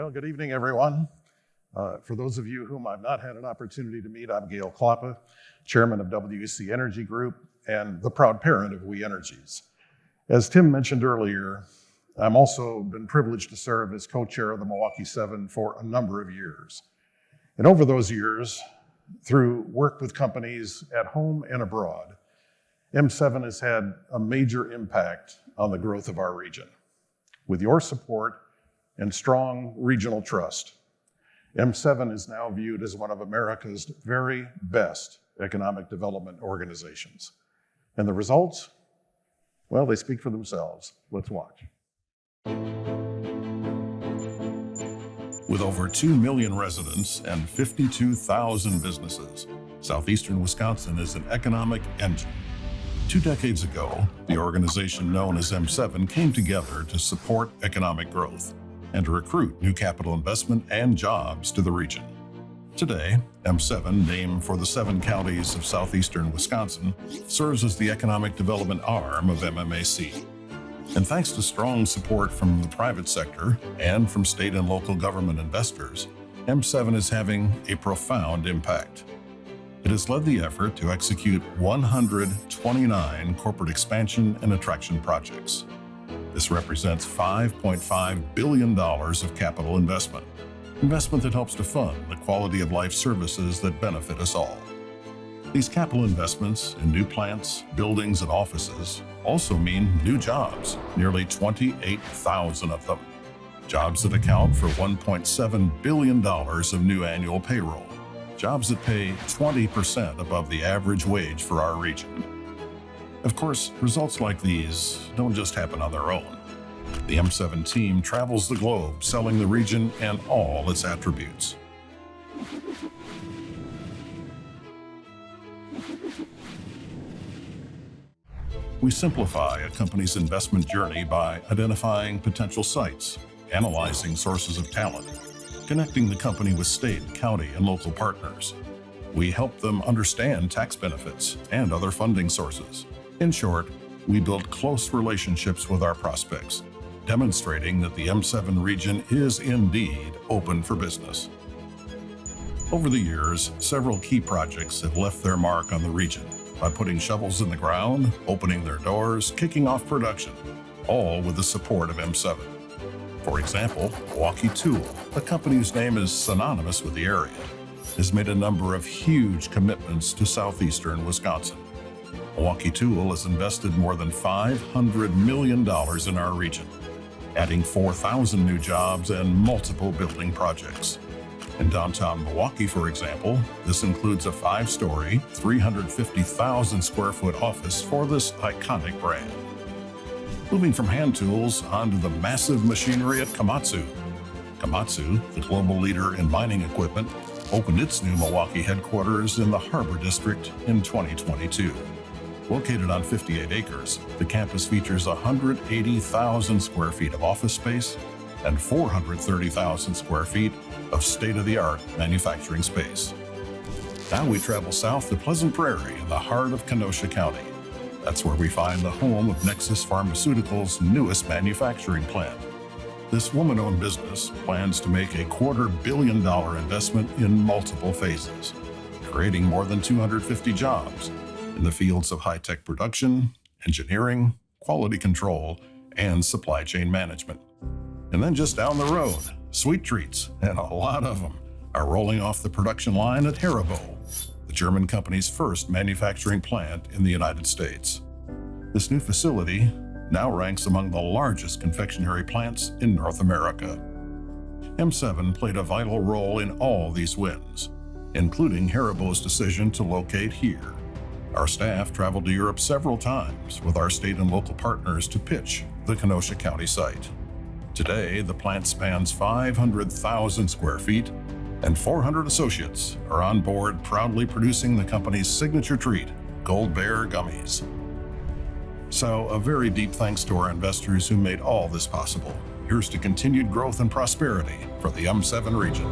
Well, good evening, everyone. For those of you whom I've not had an opportunity to meet, I'm Gale Klappa, Chairman of WEC Energy Group and the proud parent of WE Energies. As Tim mentioned earlier, I'm also been privileged to serve as co-chair of the Milwaukee 7 for a number of years. And over those years, through work with companies at home and abroad, M7 has had a major impact on the growth of our region. With your support and strong regional trust, M7 is now viewed as one of America's very best economic development organizations. And the results, well, they speak for themselves. Let's watch. With over 2 million residents and 52,000 businesses, southeastern Wisconsin is an economic engine. 2 decades ago, the organization known as M7 came together to support economic growth and to recruit new capital investment and jobs to the region. Today, M7, named for the 7 counties of southeastern Wisconsin, serves as the economic development arm of MMAC. And thanks to strong support from the private sector and from state and local government investors, M7 is having a profound impact. It has led the effort to execute 129 corporate expansion and attraction projects. This represents $5.5 billion of capital investment that helps to fund the quality of life services that benefit us all. These capital investments in new plants, buildings, and offices also mean new jobs, nearly 28,000 of them. Jobs that account for $1.7 billion of new annual payroll. Jobs that pay 20% above the average wage for our region. Of course, results like these don't just happen on their own. The M7 team travels the globe selling the region and all its attributes. We simplify a company's investment journey by identifying potential sites, analyzing sources of talent, connecting the company with state, county, and local partners. We help them understand tax benefits and other funding sources. In short, we build close relationships with our prospects, demonstrating that the M7 region is indeed open for business. Over the years, several key projects have left their mark on the region by putting shovels in the ground, opening their doors, kicking off production, all with the support of M7. For example, Milwaukee Tool, a company whose name is synonymous with the area, has made a number of huge commitments to southeastern Wisconsin. Milwaukee Tool has invested more than $500 million in our region, adding 4,000 new jobs and multiple building projects. In downtown Milwaukee, for example, this includes a 5-story, 350,000 square foot office for this iconic brand. Moving from hand tools onto the massive machinery at Komatsu. Komatsu, the global leader in mining equipment, opened its new Milwaukee headquarters in the Harbor District in 2022. Located on 58 acres, the campus features 180,000 square feet of office space and 430,000 square feet of state-of-the-art manufacturing space. Now we travel south to Pleasant Prairie in the heart of Kenosha County. That's where we find the home of Nexus Pharmaceuticals' newest manufacturing plant. This woman-owned business plans to make a $250 million investment in multiple phases, creating more than 250 jobs in the fields of high-tech production, engineering, quality control, and supply chain management. And then just down the road, sweet treats, and a lot of them, are rolling off the production line at Haribo, the German company's first manufacturing plant in the United States. This new facility now ranks among the largest confectionery plants in North America. M7 played a vital role in all these wins, including Haribo's decision to locate here. Our staff traveled to Europe several times with our state and local partners to pitch the Kenosha County site. Today, the plant spans 500,000 square feet, and 400 associates are on board proudly producing the company's signature treat, Gold Bear Gummies. So, a very deep thanks to our investors who made all this possible. Here's to continued growth and prosperity for the M7 region.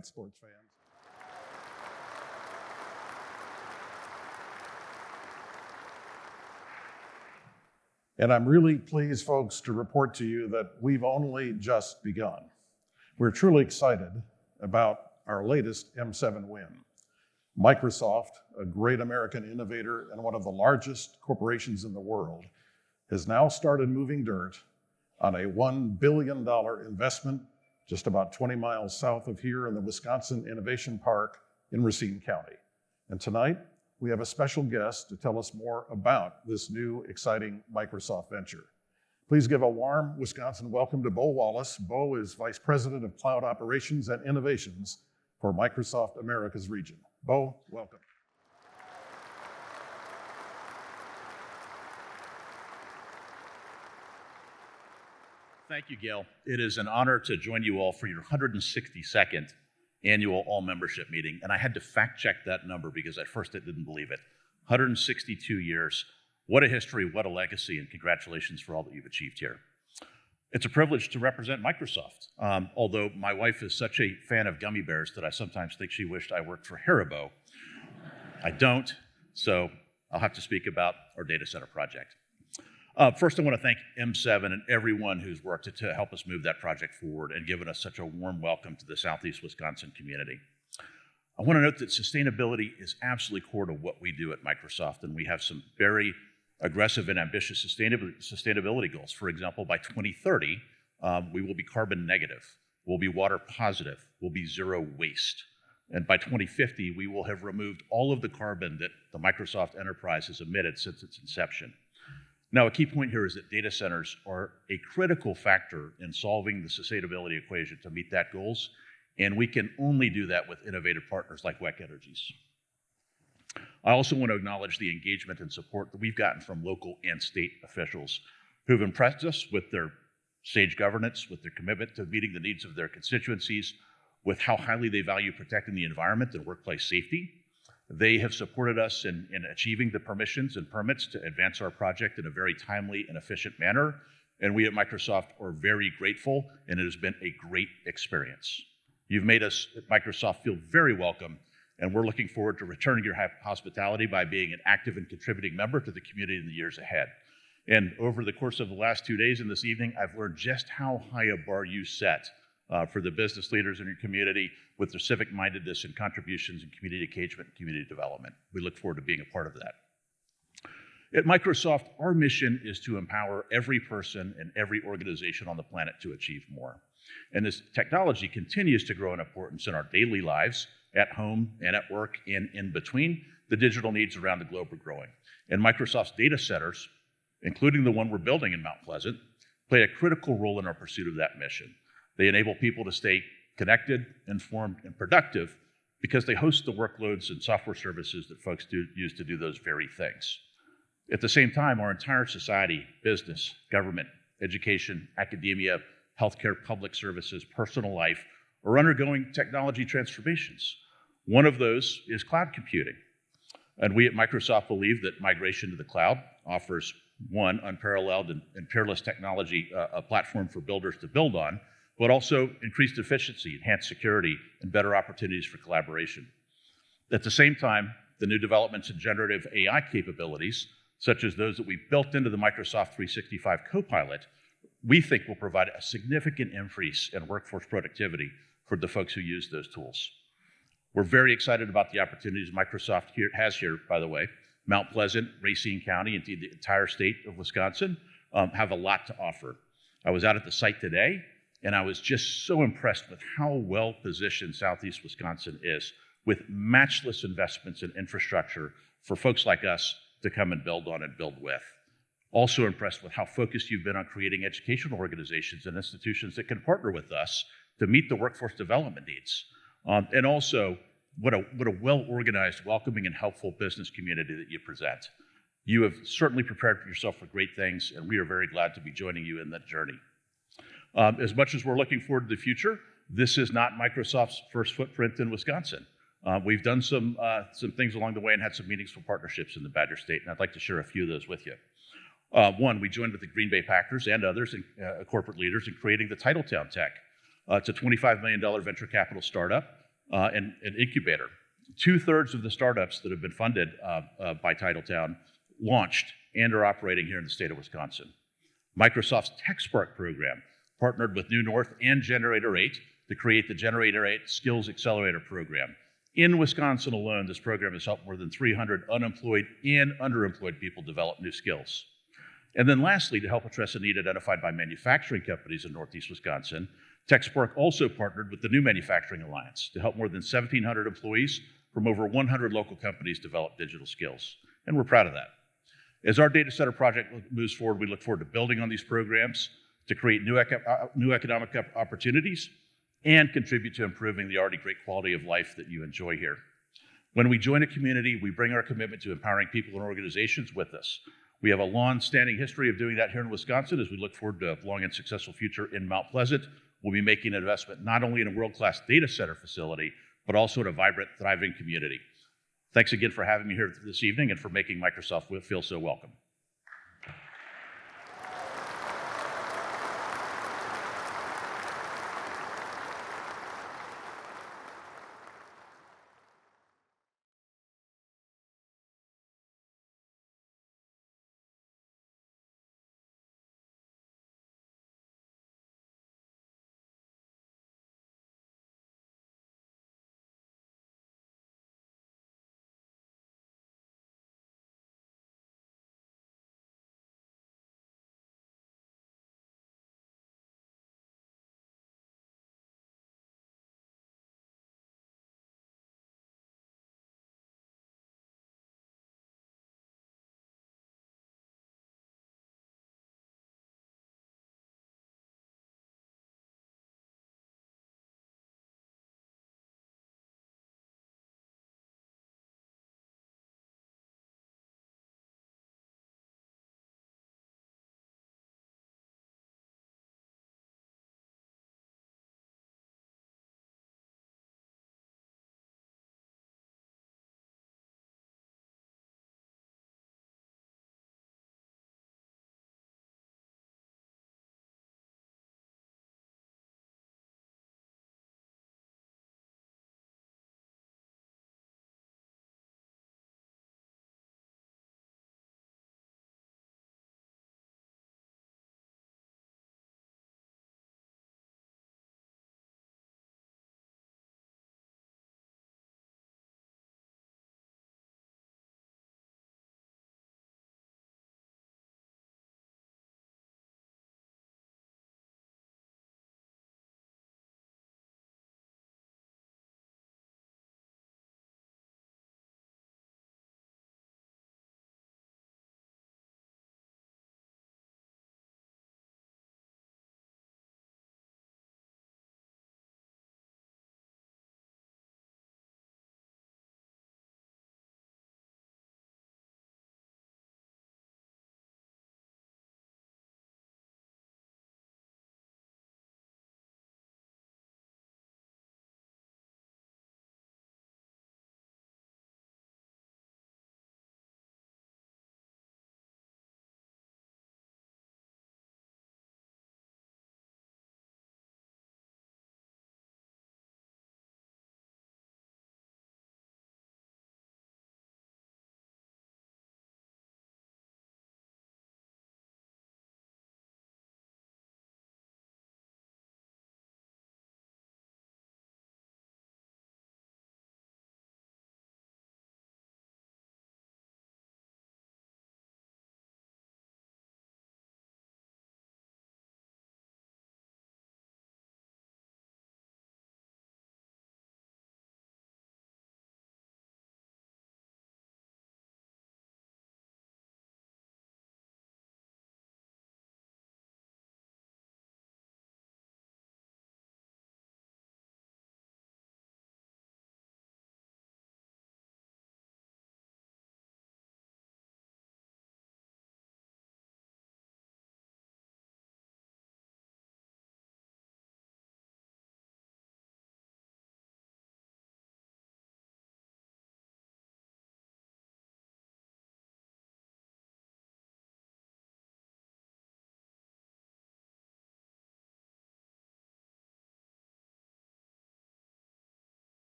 right, sports fans. And I'm really pleased, folks, to report to you that we've only just begun. We're truly excited about our latest M7 win. Microsoft, a great American innovator and one of the largest corporations in the world, has now started moving dirt on a $1 billion investment just about 20 miles south of here in the Wisconsin Innovation Park in Racine County. And tonight, we have a special guest to tell us more about this new, exciting Microsoft venture. Please give a warm Wisconsin welcome to Bo Wallace. Bo is Vice President of Cloud Operations and Innovations for Microsoft Americas Region. Bo, welcome. Thank you, Gale. It is an honor to join you all for your 162nd annual all-membership meeting, and I had to fact-check that number because at first I didn't believe it. 162 years. What a history, what a legacy, and congratulations for all that you've achieved here. It's a privilege to represent Microsoft, although my wife is such a fan of gummy bears that I sometimes think she wished I worked for Haribo. I don't, so I'll have to speak about our data center project. First, I want to thank M7 and everyone who's worked to help us move that project forward and given us such a warm welcome to the Southeast Wisconsin community. I want to note that sustainability is absolutely core to what we do at Microsoft, and we have some very aggressive and ambitious sustainability goals. For example, by 2030, we will be carbon negative, we'll be water positive, we'll be zero waste. And by 2050, we will have removed all of the carbon that the Microsoft enterprise has emitted since its inception. Now, a key point here is that data centers are a critical factor in solving the sustainability equation to meet that goals, and we can only do that with innovative partners like WEC Energies. I also want to acknowledge the engagement and support that we've gotten from local and state officials who've impressed us with their sage governance, with their commitment to meeting the needs of their constituencies, with how highly they value protecting the environment and workplace safety. They have supported us in achieving the permissions and permits to advance our project in a very timely and efficient manner. And we at Microsoft are very grateful, and it has been a great experience. You've made us at Microsoft feel very welcome, and we're looking forward to returning your hospitality by being an active and contributing member to the community in the years ahead. And over the course of the last 2 days and this evening, I've learned just how high a bar you set for the business leaders in your community with their civic mindedness and contributions in community engagement and community development. We look forward to being a part of that. At Microsoft, our mission is to empower every person and every organization on the planet to achieve more. And this technology continues to grow in importance in our daily lives, at home and at work and in between. The digital needs around the globe are growing. And Microsoft's data centers, including the one we're building in Mount Pleasant, play a critical role in our pursuit of that mission. They enable people to stay connected, informed, and productive because they host the workloads and software services that folks use to do those very things. At the same time, our entire society, business, government, education, academia, healthcare, public services, personal life, are undergoing technology transformations. One of those is cloud computing. And we at Microsoft believe that migration to the cloud offers one, unparalleled and peerless technology, a platform for builders to build on, but also increased efficiency, enhanced security, and better opportunities for collaboration. At the same time, the new developments in generative AI capabilities, such as those that we've built into the Microsoft 365 Co-Pilot, we think will provide a significant increase in workforce productivity for the folks who use those tools. We're very excited about the opportunities Microsoft has here, by the way. Mount Pleasant, Racine County, and the entire state of Wisconsin have a lot to offer. I was out at the site today, and I was just so impressed with how well positioned Southeast Wisconsin is with matchless investments in infrastructure for folks like us to come and build on and build with. Also impressed with how focused you've been on creating educational organizations and institutions that can partner with us to meet the workforce development needs. And also, what a well-organized, welcoming, and helpful business community that you present. You have certainly prepared yourself for great things, and we are very glad to be joining you in that journey. As much as we're looking forward to the future, this is not Microsoft's first footprint in Wisconsin. We've done some things along the way and had some meaningful partnerships in the Badger State, and I'd like to share a few of those with you. One, we joined with the Green Bay Packers and others, corporate leaders, in creating the Titletown Tech. It's a $25 million venture capital startup and an incubator. 2/3 of the startups that have been funded by Titletown launched and are operating here in the state of Wisconsin. Microsoft's TechSpark program partnered with New North and Generator 8 to create the Generator 8 Skills Accelerator program. In Wisconsin alone, this program has helped more than 300 unemployed and underemployed people develop new skills. And then lastly, to help address a need identified by manufacturing companies in Northeast Wisconsin, TechSpark also partnered with the New Manufacturing Alliance to help more than 1,700 employees from over 100 local companies develop digital skills. And we're proud of that. As our data center project moves forward, we look forward to building on these programs to create new economic opportunities and contribute to improving the already great quality of life that you enjoy here. When we join a community, we bring our commitment to empowering people and organizations with us. We have a long-standing history of doing that here in Wisconsin. As we look forward to a long and successful future in Mount Pleasant, we'll be making an investment not only in a world-class data center facility, but also in a vibrant, thriving community. Thanks again for having me here this evening and for making Microsoft feel so welcome.